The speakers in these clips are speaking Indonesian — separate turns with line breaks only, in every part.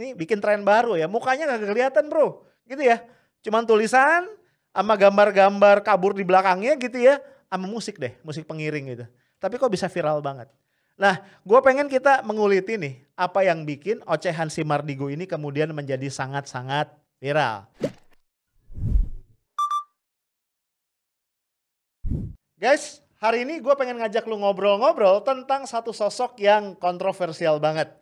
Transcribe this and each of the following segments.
Ini bikin tren baru ya. Mukanya nggak kelihatan bro, gitu ya. Cuman tulisan sama gambar-gambar kabur di belakangnya gitu ya. Sama musik deh, musik pengiring gitu. Tapi kok bisa viral banget. Nah, gue pengen kita menguliti nih apa yang bikin ocehan si Mardigo ini kemudian menjadi sangat-sangat viral. Guys, hari ini gue pengen ngajak lu ngobrol-ngobrol tentang satu sosok yang kontroversial banget.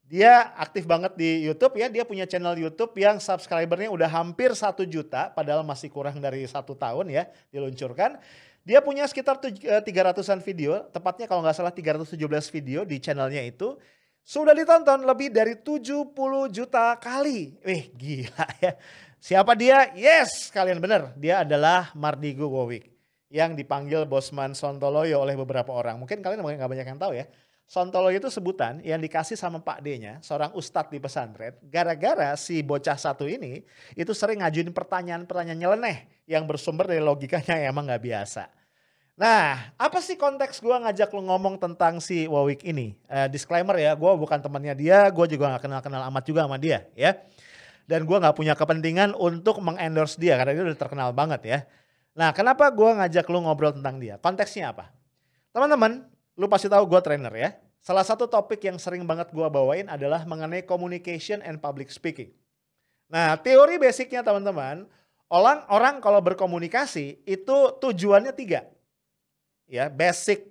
Dia aktif banget di YouTube ya, dia punya channel YouTube yang subscribernya udah hampir 1 juta, padahal masih kurang dari 1 tahun ya diluncurkan. Dia punya sekitar 300-an video, tepatnya kalau nggak salah 317 video di channelnya itu. Sudah ditonton lebih dari 70 juta kali. Gila ya. Siapa dia? Yes, kalian bener. Dia adalah Mardigo Wowik yang dipanggil Bosman Sontoloyo oleh beberapa orang. Mungkin kalian nggak banyak yang tahu ya. Sontoloyo itu sebutan yang dikasih sama Pak D-nya, seorang ustadz di pesantren. Gara-gara si bocah satu ini itu sering ngajuin pertanyaan-pertanyaan nyeleneh yang bersumber dari logikanya yang emang nggak biasa. Nah, apa sih konteks gue ngajak lu ngomong tentang si Wowik ini? Disclaimer ya, gue bukan temannya dia, gue juga nggak kenal-kenal amat juga sama dia ya. Dan gue nggak punya kepentingan untuk mengendorse dia karena dia udah terkenal banget ya. Nah, kenapa gue ngajak lu ngobrol tentang dia? Konteksnya apa? Teman-teman, lu pasti tahu gue trainer ya. Salah satu topik yang sering banget gue bawain adalah mengenai communication and public speaking. Nah, teori basicnya teman-teman, orang kalau berkomunikasi itu tujuannya 3. Ya, basic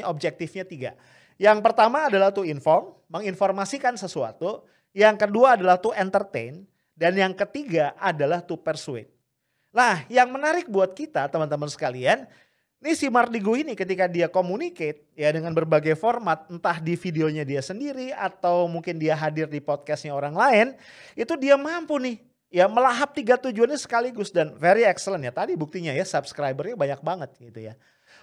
objektifnya 3. Yang pertama adalah to inform, menginformasikan sesuatu. Yang kedua adalah to entertain. Dan yang ketiga adalah to persuade. Nah, yang menarik buat kita teman-teman sekalian, nih si Mardigo ini ketika dia communicate ya dengan berbagai format, entah di videonya dia sendiri atau mungkin dia hadir di podcastnya orang lain, itu dia mampu nih ya melahap 3 tujuannya sekaligus dan very excellent ya. Tadi buktinya ya subscribernya banyak banget gitu ya.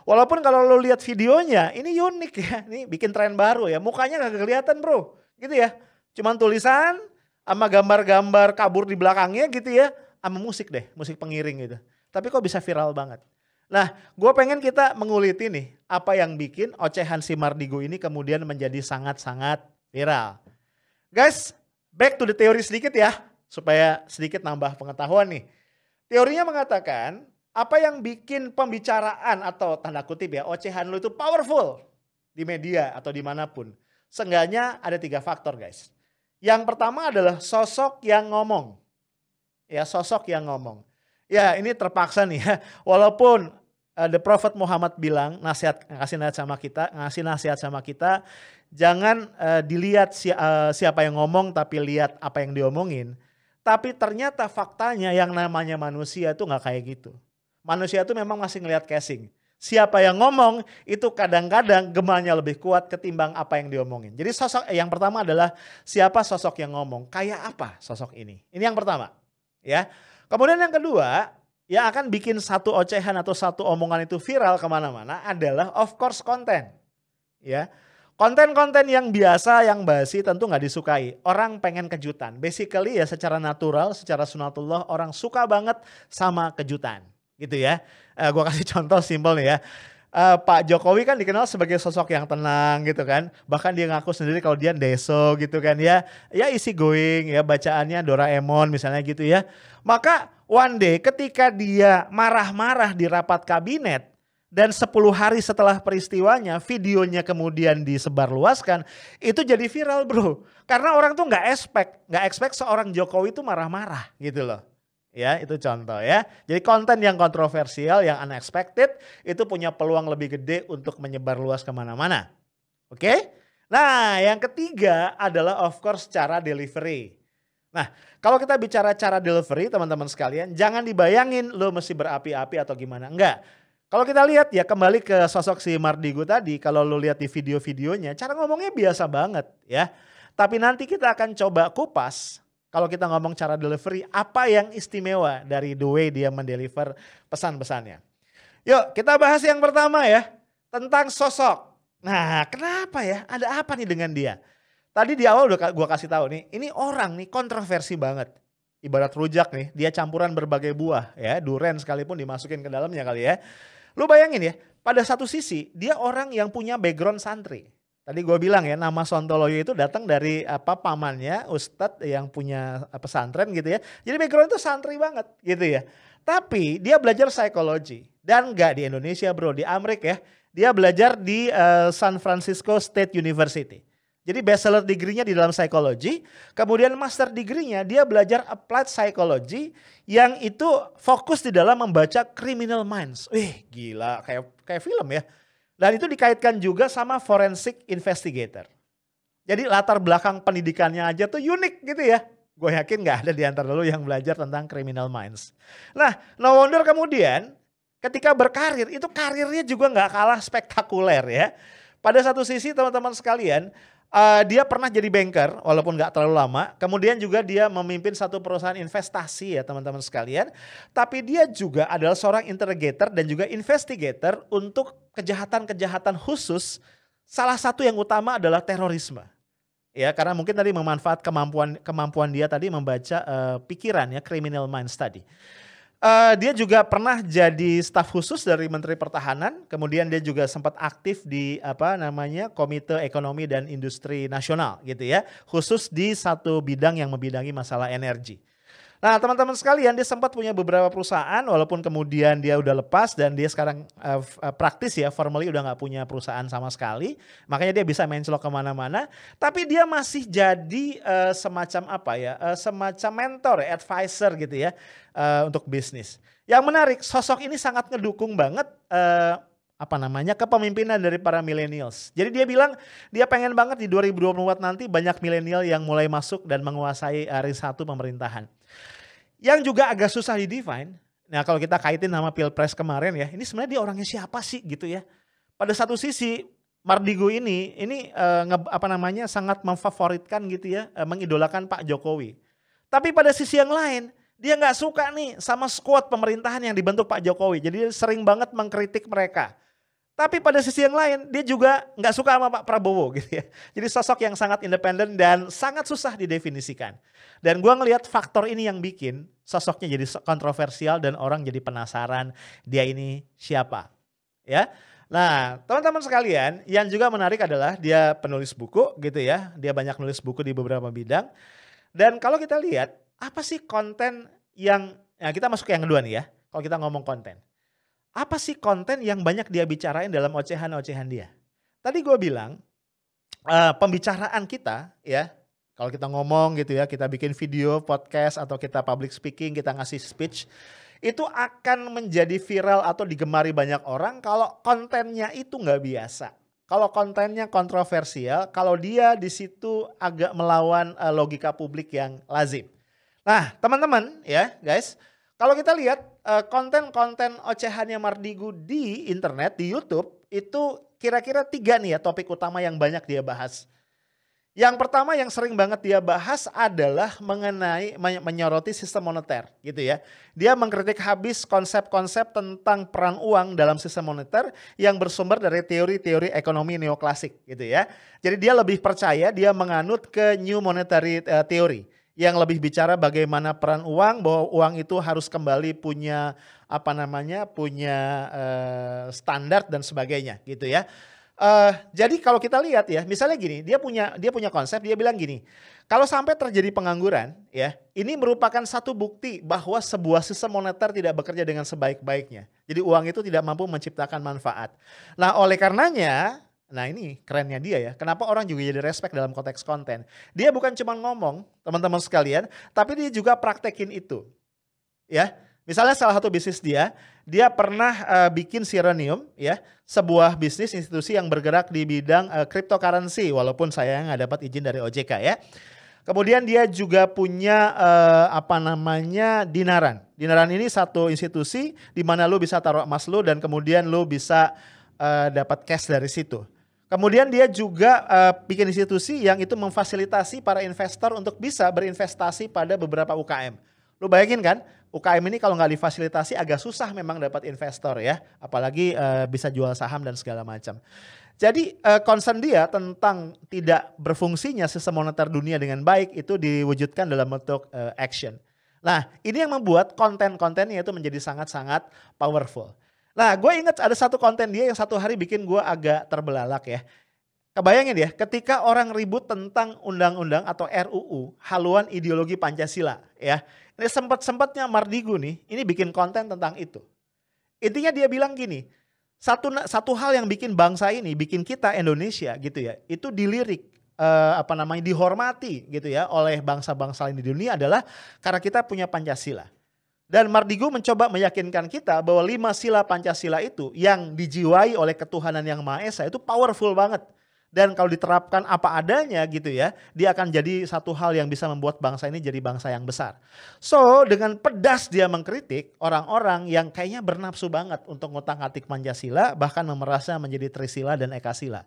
Walaupun kalau lo lihat videonya ini unik ya, ini bikin tren baru ya, mukanya nggak kelihatan bro, gitu ya. Cuman tulisan sama gambar-gambar kabur di belakangnya gitu ya. Sama musik deh, musik pengiring gitu. Tapi kok bisa viral banget. Nah, gue pengen kita menguliti nih apa yang bikin ocehan si Mardigo ini kemudian menjadi sangat-sangat viral. Guys, back to the teori sedikit ya, supaya sedikit nambah pengetahuan nih. Teorinya mengatakan apa yang bikin pembicaraan atau tanda kutip ya ocehan lu itu powerful di media atau dimanapun. Seenggaknya ada 3 faktor guys. Yang pertama adalah sosok yang ngomong. Ya, sosok yang ngomong. Ya, ini terpaksa nih ya. Walaupun the Prophet Muhammad bilang ngasih nasihat sama kita, jangan dilihat siapa yang ngomong tapi lihat apa yang diomongin. Tapi ternyata faktanya yang namanya manusia itu nggak kayak gitu. Manusia itu memang masih ngelihat casing. Siapa yang ngomong itu kadang-kadang gemanya lebih kuat ketimbang apa yang diomongin. Jadi sosok yang pertama adalah siapa sosok yang ngomong, kayak apa sosok ini. Ini yang pertama. Ya, kemudian yang kedua yang akan bikin satu ocehan atau satu omongan itu viral kemana-mana adalah of course konten. Ya, konten-konten yang biasa, yang basi tentu nggak disukai. Orang pengen kejutan. Basically ya secara natural, secara sunatullah orang suka banget sama kejutan, gitu ya. Gue kasih contoh simpel nih ya. Pak Jokowi kan dikenal sebagai sosok yang tenang gitu kan. Bahkan dia ngaku sendiri kalau dia deso gitu kan ya. Ya easy going ya, bacaannya Doraemon misalnya gitu ya. Maka one day ketika dia marah-marah di rapat kabinet dan 10 hari setelah peristiwanya videonya kemudian disebarluaskan, itu jadi viral bro. Karena orang tuh nggak expect seorang Jokowi itu marah-marah gitu loh. Ya, itu contoh ya. Jadi konten yang kontroversial, yang unexpected itu punya peluang lebih gede untuk menyebar luas kemana-mana. Oke? Nah, yang ketiga adalah of course cara delivery. Nah, kalau kita bicara cara delivery teman-teman sekalian, jangan dibayangin lo mesti berapi-api atau gimana. Enggak. Kalau kita lihat ya kembali ke sosok si Mardigo tadi, kalau lo lihat di video-videonya, cara ngomongnya biasa banget ya. Tapi nanti kita akan coba kupas. Kalau kita ngomong cara delivery, apa yang istimewa dari the way dia mendeliver pesan-pesannya. Yuk kita bahas yang pertama ya, tentang sosok. Nah kenapa ya, ada apa nih dengan dia? Tadi di awal udah gue kasih tahu nih, ini orang nih kontroversi banget. Ibarat rujak nih, dia campuran berbagai buah ya, durian sekalipun dimasukin ke dalamnya kali ya. Lu bayangin ya, pada satu sisi dia orang yang punya background santri. Tadi gue bilang ya, nama Sontoloyo itu datang dari pamannya, Ustadz yang punya pesantren gitu ya. Jadi background itu santri banget gitu ya. Tapi dia belajar psikologi dan nggak di Indonesia bro, di Amerika ya. Dia belajar di San Francisco State University. Jadi bachelor degree-nya di dalam psikologi, kemudian master degree-nya dia belajar applied psychology yang itu fokus di dalam membaca criminal minds. Wih gila, kayak film ya. Dan itu dikaitkan juga sama forensic investigator. Jadi latar belakang pendidikannya aja tuh unik gitu ya. Gue yakin gak ada di antara lo yang belajar tentang criminal minds. Nah, no wonder kemudian ketika berkarir itu karirnya juga gak kalah spektakuler ya. Pada satu sisi teman-teman sekalian, dia pernah jadi banker walaupun gak terlalu lama. Kemudian juga dia memimpin satu perusahaan investasi ya teman-teman sekalian. Tapi dia juga adalah seorang interrogator dan juga investigator untuk kejahatan-kejahatan khusus. Salah satu yang utama adalah terorisme. Ya karena mungkin tadi memanfaat kemampuan dia tadi membaca pikiran ya, criminal minds tadi. Dia juga pernah jadi staf khusus dari Menteri Pertahanan, kemudian dia juga sempat aktif di Komite Ekonomi dan Industri Nasional gitu ya, khusus di satu bidang yang membidangi masalah energi. Nah teman-teman sekalian, dia sempat punya beberapa perusahaan walaupun kemudian dia udah lepas dan dia sekarang praktis ya, formally udah gak punya perusahaan sama sekali. Makanya dia bisa mencelok kemana-mana. Tapi dia masih jadi semacam semacam mentor, advisor gitu ya untuk bisnis. Yang menarik, sosok ini sangat ngedukung banget kepemimpinan dari para millennials. Jadi dia bilang dia pengen banget di 2024 nanti banyak milenial yang mulai masuk dan menguasai RI1 pemerintahan. Yang juga agak susah di-define, nah kalau kita kaitin sama Pilpres kemarin ya, ini sebenarnya dia orangnya siapa sih gitu ya. Pada satu sisi Mardigu ini sangat memfavoritkan gitu ya, mengidolakan Pak Jokowi. Tapi pada sisi yang lain, dia nggak suka nih sama squad pemerintahan yang dibentuk Pak Jokowi. Jadi dia sering banget mengkritik mereka. Tapi pada sisi yang lain dia juga nggak suka sama Pak Prabowo gitu ya. Jadi sosok yang sangat independen dan sangat susah didefinisikan. Dan gua ngelihat faktor ini yang bikin sosoknya jadi kontroversial dan orang jadi penasaran dia ini siapa. Ya. Nah teman-teman sekalian yang juga menarik adalah dia penulis buku gitu ya. Dia banyak nulis buku di beberapa bidang. Dan kalau kita lihat apa sih konten yang, kita masuk ke yang kedua nih ya. Kalau kita ngomong konten. Apa sih konten yang banyak dia bicarain dalam ocehan-ocehan dia? Tadi gue bilang pembicaraan kita ya, kalau kita ngomong gitu ya, kita bikin video, podcast atau kita public speaking, kita ngasih speech, itu akan menjadi viral atau digemari banyak orang kalau kontennya itu nggak biasa. Kalau kontennya kontroversial, kalau dia di situ agak melawan logika publik yang lazim. Nah teman-teman ya guys, kalau kita lihat konten-konten ocehannya Mardigu di internet, di YouTube, itu kira-kira 3 nih ya topik utama yang banyak dia bahas. Yang pertama yang sering banget dia bahas adalah mengenai menyoroti sistem moneter gitu ya. Dia mengkritik habis konsep-konsep tentang peran uang dalam sistem moneter yang bersumber dari teori-teori ekonomi neoklasik gitu ya. Jadi dia lebih percaya, dia menganut ke new monetary theory. Yang lebih bicara bagaimana peran uang, bahwa uang itu harus kembali punya standar dan sebagainya gitu ya. Jadi kalau kita lihat ya, misalnya gini, dia punya konsep, dia bilang gini, kalau sampai terjadi pengangguran ya, ini merupakan satu bukti bahwa sebuah sistem moneter tidak bekerja dengan sebaik-baiknya. Jadi uang itu tidak mampu menciptakan manfaat. Nah oleh karenanya, nah ini kerennya dia ya, kenapa orang juga jadi respect dalam konteks konten. Dia bukan cuma ngomong teman-teman sekalian, tapi dia juga praktekin itu. Ya, misalnya salah satu bisnis dia pernah bikin Sirenium ya, sebuah bisnis institusi yang bergerak di bidang cryptocurrency walaupun saya nggak dapat izin dari OJK ya. Kemudian dia juga punya Dinaran. Dinaran ini satu institusi di mana lu bisa taruh emas lu dan kemudian lu bisa dapat cash dari situ. Kemudian dia juga bikin institusi yang itu memfasilitasi para investor untuk bisa berinvestasi pada beberapa UKM. Lu bayangin kan, UKM ini kalau nggak difasilitasi agak susah memang dapat investor ya. Apalagi bisa jual saham dan segala macam. Jadi concern dia tentang tidak berfungsinya sistem moneter dunia dengan baik itu diwujudkan dalam bentuk action. Nah ini yang membuat konten-kontennya itu menjadi sangat-sangat powerful. Nah gue ingat ada satu konten dia yang satu hari bikin gue agak terbelalak ya. Kebayangin ya, ketika orang ribut tentang undang-undang atau RUU, haluan ideologi Pancasila ya. Ini sempat-sempatnya Mardigu nih, ini bikin konten tentang itu. Intinya dia bilang gini, satu hal yang bikin bangsa ini, bikin kita Indonesia gitu ya, itu dilirik dihormati gitu ya oleh bangsa-bangsa lain di dunia adalah karena kita punya Pancasila. Dan Mardigu mencoba meyakinkan kita bahwa 5 sila Pancasila itu yang dijiwai oleh ketuhanan yang Maha Esa itu powerful banget. Dan kalau diterapkan apa adanya gitu ya, dia akan jadi satu hal yang bisa membuat bangsa ini jadi bangsa yang besar. So dengan pedas dia mengkritik orang-orang yang kayaknya bernafsu banget untuk ngotak-ngatik Pancasila, bahkan memerasnya menjadi Trisila dan Ekasila.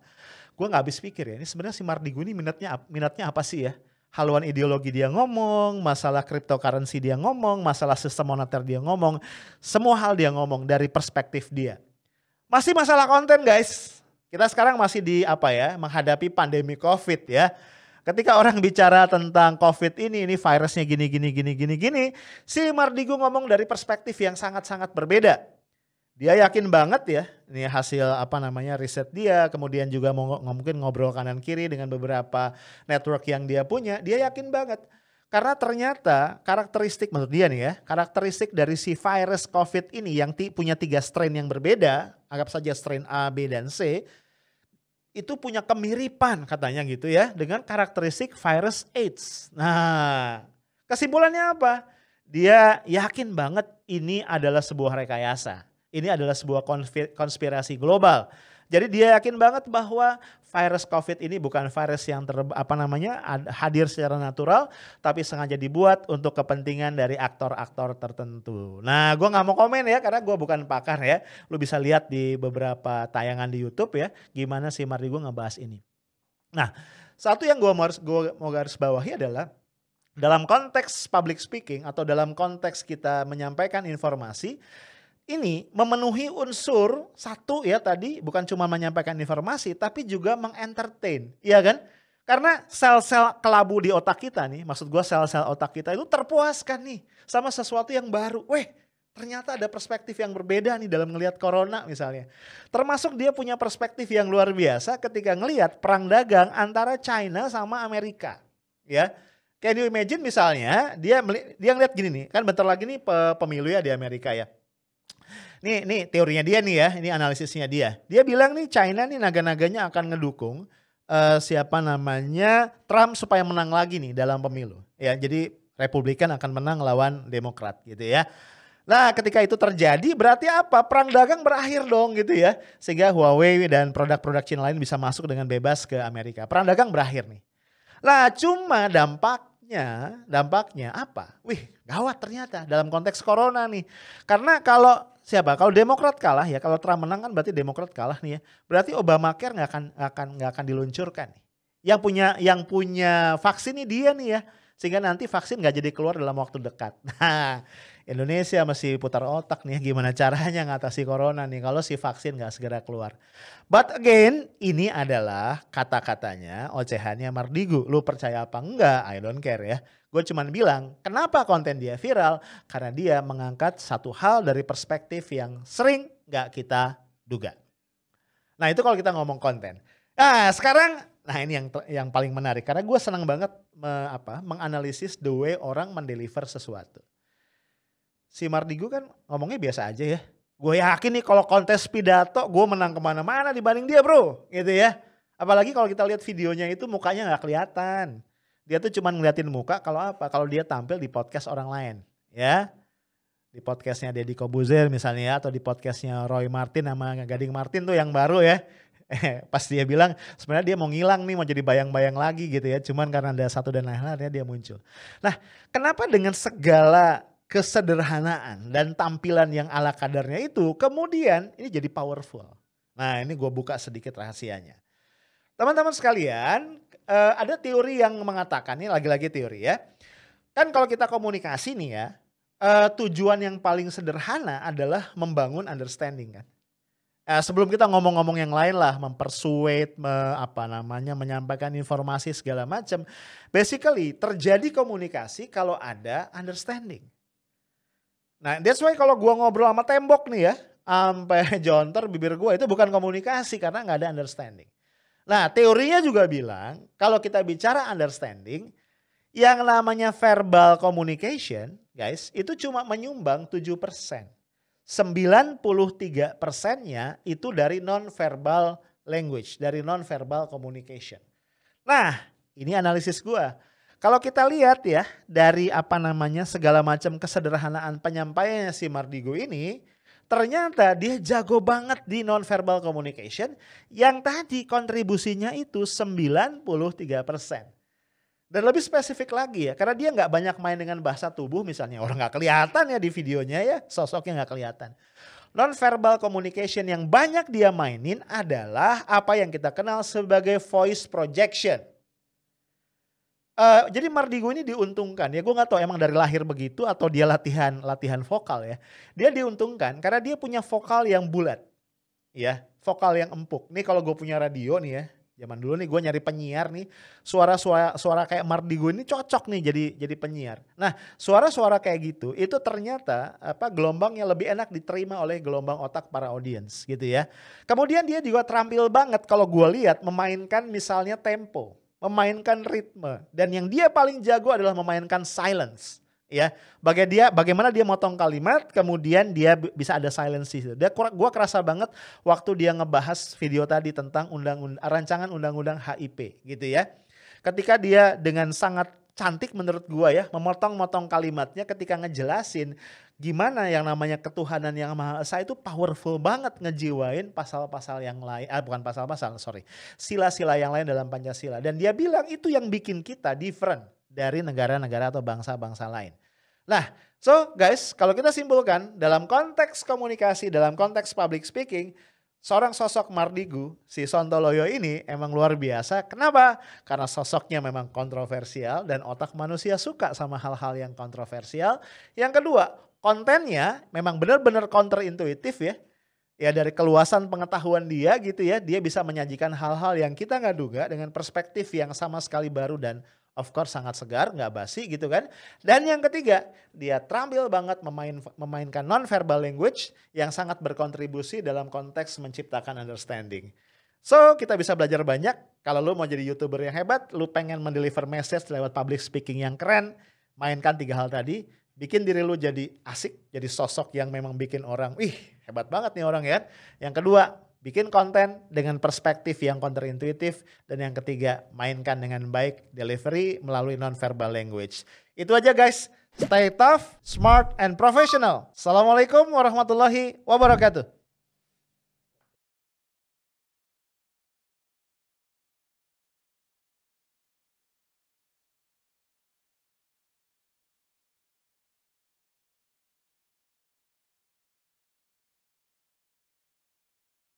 Gue gak habis pikir ya, ini sebenarnya si Mardigu ini minatnya apa sih ya? Haluan ideologi dia ngomong, masalah cryptocurrency dia ngomong, masalah sistem moneter dia ngomong, semua hal dia ngomong dari perspektif dia. Masih masalah konten guys. Kita sekarang masih menghadapi pandemi COVID ya. Ketika orang bicara tentang COVID ini virusnya gini. Si Mardigu ngomong dari perspektif yang sangat-sangat berbeda. Dia yakin banget ya, ini hasil riset dia, kemudian juga mungkin ngobrol kanan kiri dengan beberapa network yang dia punya, dia yakin banget. Karena ternyata karakteristik menurut dia nih ya, karakteristik dari si virus COVID ini yang punya 3 strain yang berbeda, anggap saja strain A, B, dan C, itu punya kemiripan katanya gitu ya dengan karakteristik virus AIDS. Nah, kesimpulannya apa? Dia yakin banget ini adalah sebuah rekayasa. Ini adalah sebuah konspirasi global. Jadi dia yakin banget bahwa virus COVID ini bukan virus yang hadir secara natural, tapi sengaja dibuat untuk kepentingan dari aktor-aktor tertentu. Nah, gue nggak mau komen ya karena gue bukan pakar ya. Lu bisa lihat di beberapa tayangan di YouTube ya, gimana si Mardigu ngebahas ini. Nah, satu yang gue mau garis bawahi adalah dalam konteks public speaking atau dalam konteks kita menyampaikan informasi, ini memenuhi unsur satu ya tadi bukan cuma menyampaikan informasi tapi juga mengentertain, iya kan? Karena sel-sel kelabu di otak kita nih, maksud gue sel-sel otak kita itu terpuaskan nih sama sesuatu yang baru. Ternyata ada perspektif yang berbeda nih dalam ngelihat corona misalnya. Termasuk dia punya perspektif yang luar biasa ketika ngelihat perang dagang antara China sama Amerika, ya. Can you imagine misalnya dia ngeliat gini nih, kan bentar lagi nih pemilu ya di Amerika ya. Nih teorinya dia nih ya, ini analisisnya dia. Dia bilang nih China nih naga-naganya akan ngedukung Trump supaya menang lagi nih dalam pemilu. Ya, jadi Republikan akan menang lawan Demokrat gitu ya. Nah, ketika itu terjadi berarti apa? Perang dagang berakhir dong gitu ya. Sehingga Huawei dan produk-produk Cina lain bisa masuk dengan bebas ke Amerika. Perang dagang berakhir nih. Lah cuma dampaknya apa? Gawat ternyata dalam konteks corona nih. Karena kalau Demokrat kalah ya, kalau Trump menang kan berarti Demokrat kalah nih ya. Berarti Obamacare nggak akan diluncurkan nih. Yang punya vaksin nih dia nih ya. Sehingga nanti vaksin nggak jadi keluar dalam waktu dekat. Nah, Indonesia masih putar otak nih gimana caranya ngatasi corona nih kalau si vaksin nggak segera keluar. But again, ini adalah kata-katanya, ocehannya Mardigu. Lu percaya apa enggak? I don't care ya. Gue cuman bilang, kenapa konten dia viral? Karena dia mengangkat satu hal dari perspektif yang sering nggak kita duga. Nah itu kalau kita ngomong konten. Nah sekarang, ini yang paling menarik. Karena gue senang banget menganalisis the way orang mendeliver sesuatu. Si Mardigu kan ngomongnya biasa aja ya. Gue yakin nih kalau kontes pidato gue menang kemana-mana dibanding dia bro. Gitu ya. Apalagi kalau kita lihat videonya itu mukanya gak kelihatan. Dia tuh cuma ngeliatin muka kalau apa? Kalau dia tampil di podcast orang lain. Ya. Di podcastnya Deddy Kobuzer misalnya. Atau di podcastnya Roy Martin sama Gading Martin tuh yang baru ya. Pas dia bilang sebenarnya dia mau ngilang nih, mau jadi bayang-bayang lagi gitu ya. Cuman karena ada satu dan lain-lainnya dia muncul. Nah kenapa dengan segala kesederhanaan dan tampilan yang ala kadarnya itu kemudian ini jadi powerful. Nah ini gue buka sedikit rahasianya. Teman-teman sekalian ada teori yang mengatakan, ini lagi-lagi teori ya. Kan kalau kita komunikasi nih ya, tujuan yang paling sederhana adalah membangun understanding kan. Sebelum kita ngomong-ngomong yang lain lah, mempersuade, menyampaikan informasi segala macam. Basically terjadi komunikasi kalau ada understanding. Nah that's why kalau gue ngobrol sama tembok nih ya, sampai jontor bibir gue itu bukan komunikasi karena gak ada understanding. Nah, teorinya juga bilang kalau kita bicara understanding, yang namanya verbal communication, guys, itu cuma menyumbang 7%. 93%-nya itu dari non-verbal language, dari non-verbal communication. Nah, ini analisis gua. Kalau kita lihat ya dari segala macam kesederhanaan penyampaiannya si Mardigo ini, ternyata dia jago banget di non-verbal communication yang tadi kontribusinya itu 93%. Dan lebih spesifik lagi ya, karena dia nggak banyak main dengan bahasa tubuh misalnya, orang nggak kelihatan ya di videonya ya, sosoknya nggak kelihatan. Non-verbal communication yang banyak dia mainin adalah apa yang kita kenal sebagai voice projection. Jadi Mardigo ini diuntungkan ya, gue nggak tahu emang dari lahir begitu atau dia latihan vokal ya. Dia diuntungkan karena dia punya vokal yang bulat, ya, vokal yang empuk. Nih kalau gue punya radio nih ya, zaman dulu nih gue nyari penyiar nih, suara kayak Mardigo ini cocok nih jadi penyiar. Nah, suara-suara kayak gitu itu ternyata gelombangnya lebih enak diterima oleh gelombang otak para audiens gitu ya. Kemudian dia juga terampil banget kalau gue lihat memainkan misalnya tempo, memainkan ritme, dan yang dia paling jago adalah memainkan silence. Ya, bagaimana dia motong kalimat, kemudian dia bisa ada silence di situ. Gua kerasa banget waktu dia ngebahas video tadi tentang rancangan undang-undang HIP gitu ya. Ketika dia dengan sangat cantik menurut gua ya, memotong-motong kalimatnya ketika ngejelasin gimana yang namanya ketuhanan yang Maha Esa itu powerful banget ngejiwain pasal-pasal yang lain, bukan pasal-pasal, sorry, sila-sila yang lain dalam Pancasila. Dan dia bilang itu yang bikin kita different dari negara-negara atau bangsa-bangsa lain. Nah, so guys, kalau kita simpulkan dalam konteks komunikasi, dalam konteks public speaking, seorang sosok Mardigo, si Sontoloyo ini emang luar biasa. Kenapa? Karena sosoknya memang kontroversial dan otak manusia suka sama hal-hal yang kontroversial. Yang kedua, kontennya memang benar-benar counterintuitif ya. Ya dari keluasan pengetahuan dia gitu ya, dia bisa menyajikan hal-hal yang kita nggak duga dengan perspektif yang sama sekali baru dan of course sangat segar, nggak basi gitu kan. Dan yang ketiga, dia terampil banget memainkan non-verbal language yang sangat berkontribusi dalam konteks menciptakan understanding. So kita bisa belajar banyak, kalau lu mau jadi YouTuber yang hebat, lu pengen mendeliver message lewat public speaking yang keren, mainkan 3 hal tadi. Bikin diri lu jadi asik, jadi sosok yang memang bikin orang, wih hebat banget nih orang ya. Yang kedua, bikin konten dengan perspektif yang counterintuitif. Dan yang ketiga, mainkan dengan baik delivery melalui non-verbal language. Itu aja guys, stay tough, smart, and professional. Assalamualaikum warahmatullahi wabarakatuh.